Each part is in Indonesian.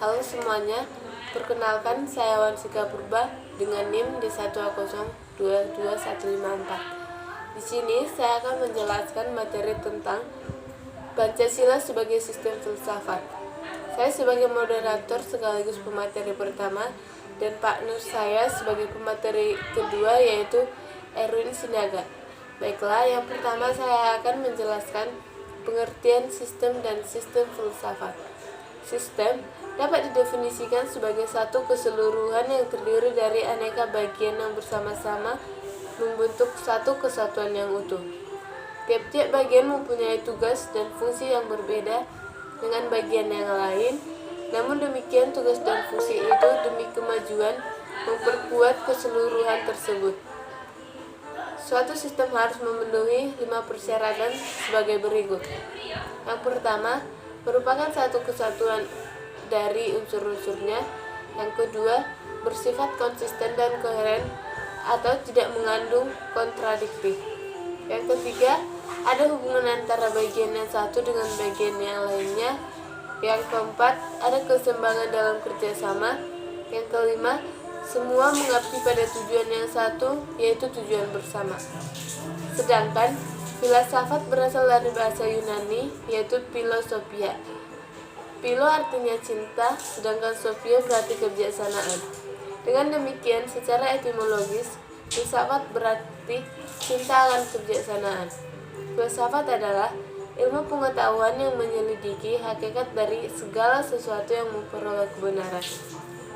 Halo semuanya, perkenalkan saya Wansika Purba dengan NIM D1022154. Di sini saya akan menjelaskan materi tentang Pancasila sebagai sistem filsafat. Saya sebagai moderator sekaligus pemateri pertama dan partner saya sebagai pemateri kedua yaitu Erwin Sinaga. Baiklah, yang pertama saya akan menjelaskan pengertian sistem dan sistem filsafat. Sistem dapat didefinisikan sebagai satu keseluruhan yang terdiri dari aneka bagian yang bersama-sama membentuk satu kesatuan yang utuh. Tiap-tiap bagian mempunyai tugas dan fungsi yang berbeda dengan bagian yang lain, namun demikian tugas dan fungsi itu demi kemajuan memperkuat keseluruhan tersebut. Suatu sistem harus memenuhi 5 persyaratan sebagai berikut. Yang pertama, merupakan satu kesatuan dari unsur-unsurnya. Yang kedua, bersifat konsisten dan koheren atau tidak mengandung kontradiktif. Yang ketiga, ada hubungan antara bagian yang satu dengan bagian yang lainnya. Yang keempat, ada keseimbangan dalam kerjasama. Yang kelima, semua mengabdi pada tujuan yang satu, yaitu tujuan bersama. Sedangkan filsafat berasal dari bahasa Yunani, yaitu philosophia. Philo artinya cinta, sedangkan sophia berarti kebijaksanaan. Dengan demikian, secara etimologis, filsafat berarti cinta akan kebijaksanaan. Filsafat adalah ilmu pengetahuan yang menyelidiki hakikat dari segala sesuatu yang memperoleh kebenaran.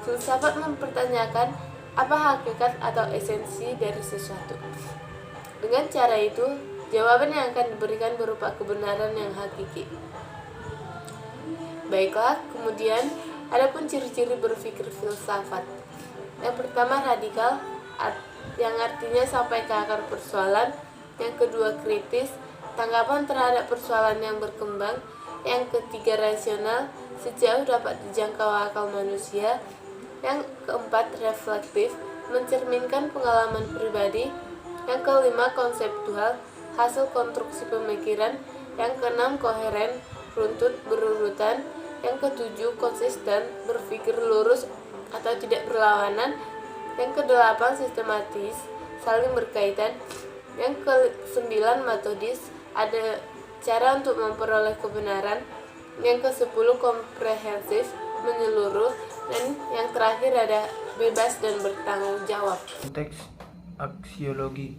Filsafat mempertanyakan apa hakikat atau esensi dari sesuatu. Dengan cara itu, jawaban yang akan diberikan berupa kebenaran yang hakiki. Baiklah, kemudian adapun ciri-ciri berpikir filsafat. Yang pertama radikal, yang artinya sampai ke akar persoalan. Yang kedua kritis, tanggapan terhadap persoalan yang berkembang. Yang ketiga rasional, sejauh dapat dijangkau akal manusia. Yang keempat reflektif, mencerminkan pengalaman pribadi. Yang kelima konseptual, hasil konstruksi pemikiran. Yang keenam koheren, runtut berurutan. Yang ketujuh konsisten, berpikir lurus atau tidak berlawanan. Yang kedelapan sistematis, saling berkaitan. Yang kesembilan metodis, ada cara untuk memperoleh kebenaran. Yang kesepuluh komprehensif, menyeluruh. Dan yang terakhir ada bebas dan bertanggung jawab. Konteks aksiologi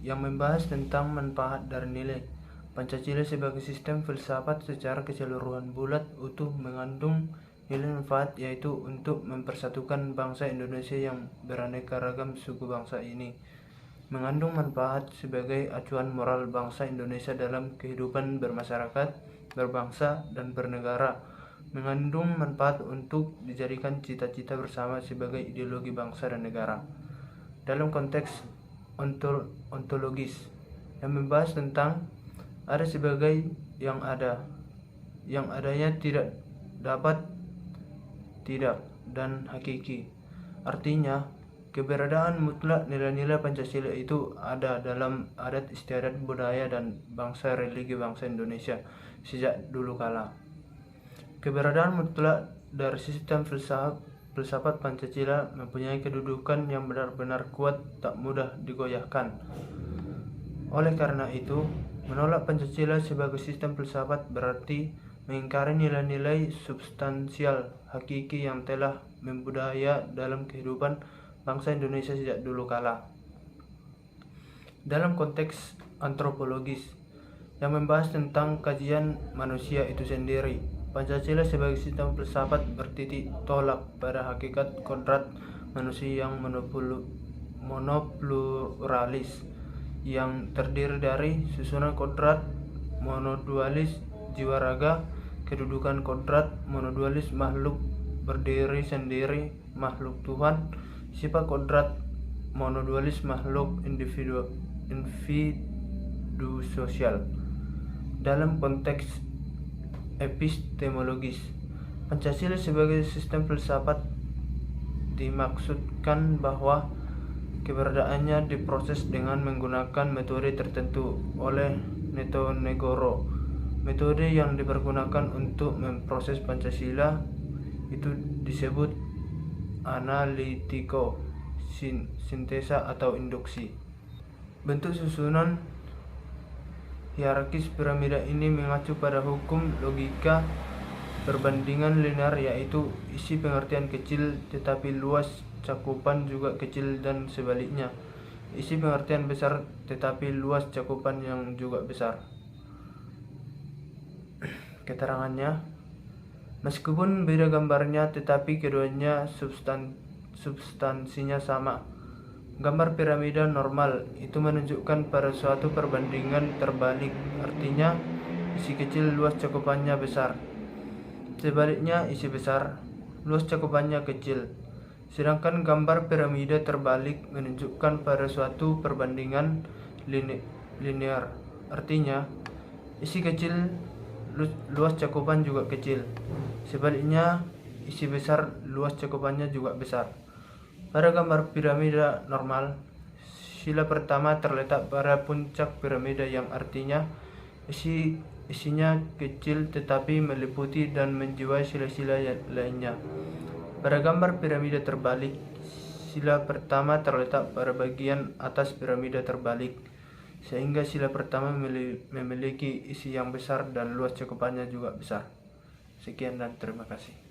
yang membahas tentang manfaat dari nilai. Pancasila sebagai sistem filsafat secara keseluruhan bulat utuh mengandung nilai manfaat, yaitu untuk mempersatukan bangsa Indonesia yang beraneka ragam suku bangsa ini. Mengandung manfaat sebagai acuan moral bangsa Indonesia dalam kehidupan bermasyarakat, berbangsa, dan bernegara. Mengandung manfaat untuk dijadikan cita-cita bersama sebagai ideologi bangsa dan negara. Dalam konteks ontologis yang membahas tentang ada sebagai yang ada, yang adanya tidak dapat, tidak, dan hakiki. Artinya, keberadaan mutlak nilai-nilai Pancasila itu ada dalam adat istiadat budaya dan bangsa religi bangsa Indonesia sejak dulu kala. Keberadaan mutlak dari sistem filsafat Pancasila mempunyai kedudukan yang benar-benar kuat, tak mudah digoyahkan. Oleh karena itu, menolak Pancasila sebagai sistem filsafat berarti mengingkari nilai-nilai substansial hakiki yang telah membudaya dalam kehidupan bangsa Indonesia sejak dulu kala. Dalam konteks antropologis yang membahas tentang kajian manusia itu sendiri, Pancasila sebagai sistem filsafat bertitik tolak pada hakikat kodrat manusia yang monopluralis, yang terdiri dari susunan kodrat monodualis jiwa raga, kedudukan kodrat monodualis makhluk berdiri sendiri, makhluk Tuhan, sifat kodrat monodualis makhluk individu sosial. Dalam konteks epistemologis, Pancasila sebagai sistem filsafat dimaksudkan bahwa keberadaannya diproses dengan menggunakan metode tertentu oleh Neto-Negoro. Metode yang dipergunakan untuk memproses Pancasila itu disebut analitiko sintesa atau induksi. Bentuk susunan hierarkis piramida ini mengacu pada hukum logika perbandingan linear, yaitu isi pengertian kecil tetapi luas cakupan juga kecil, dan sebaliknya isi pengertian besar tetapi luas cakupan yang juga besar. Keterangannya, meskipun beda gambarnya tetapi keduanya substansinya sama. Gambar piramida normal itu menunjukkan pada suatu perbandingan terbalik, artinya isi kecil luas cakupannya besar. Sebaliknya, isi besar luas cakupannya kecil. Sedangkan gambar piramida terbalik menunjukkan pada suatu perbandingan linear, artinya isi kecil luas cakupan juga kecil. Sebaliknya, isi besar luas cakupannya juga besar. Pada gambar piramida normal, sila pertama terletak pada puncak piramida, yang artinya isinya kecil tetapi meliputi dan menjiwai sila-sila lainnya. Pada gambar piramida terbalik, sila pertama terletak pada bagian atas piramida terbalik, sehingga sila pertama memiliki isi yang besar dan luas cakupannya juga besar. Sekian dan terima kasih.